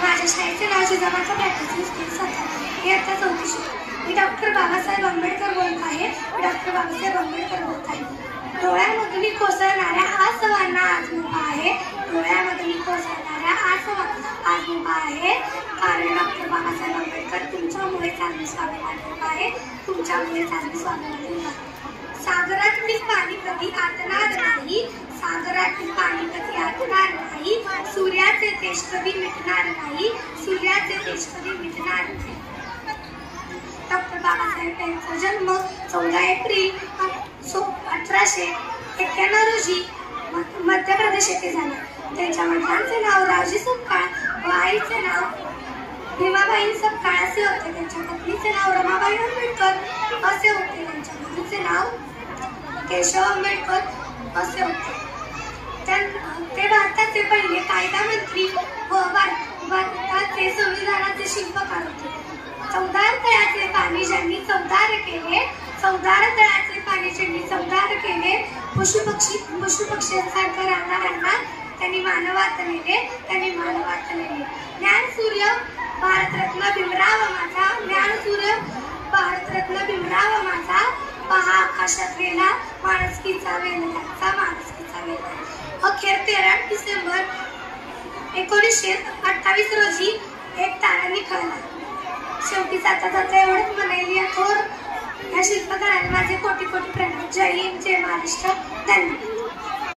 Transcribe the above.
माझ्या शाळेचे नाव जिजामाता प्राथमिक स्कूल सातारा. इयत्ता 4थी. मी डॉक्टर बाबासाहेब आंबेडकर बोलत आहे. डोळ्यामधून कोसळणाऱ्या आसवांना आज मुभा आहे. डोळ्यामधून कोसळणाऱ्या आसवा आज मुभा आहे. कारण डॉक्टर बाबासाहेब आंबेडकर तुमच्यामुळेच आम्ही स्वाभिमानी आहे. तुमच्यामुळेच आम्ही स्वाभिमानी आहे. सागरातील पाणी कधी आटणार नाही. सागरातील पाणी कधी आटणार नाही. सूर्याचे तेज कधी मिटणार नाही. सूर्याचे तेज कधी मिटणार नाही. डॉक्टर बाबासाहेब यांचा जन्म 14 एप्रिल 1891 रोजी मध्य प्रदेश येथे झाला. त्यांच्या वडिलांचे नाव रावजी सपकाळ व आईचे नाव भीमाबाई सपकाळ असे होते. त्यांच्या पत्नीचे नाव रमाबाई आंबेडकर असे होते. त्यांच्या मुलीचे नाव केशव आंबेडकर असे होते. ते भारताचे पहिले कायदा मंत्री व भारताचे संविधानाचे शिल्पकार होते. चौदार तळ्याचे पाणी ज्यांनी चौदार केले. चौदार तळ्याचे पाणी ज्यांनी चौदार केले. पशुपक्ष्यांसारखं राहणाऱ्यांना त्यांनी मानवात नेले. ज्ञानसूर्य भारतरत्न भीमराव माझा. ज्ञानसूर्य भारतरत्न भीमराव माझा. पहा आकाशात गेला माणुसकीचा वेल त्यांचा. माणुसकीचा वेल. अखेर 13 डिसेंबर 1928 रोजी एक तारा निखळला. शेवटी जाता एवढंच म्हणेल, या थोर या शिल्पकारांना माझे कोटी कोटी प्रणाम. जय हिंद, जय महाराष्ट्र. धन्यवाद.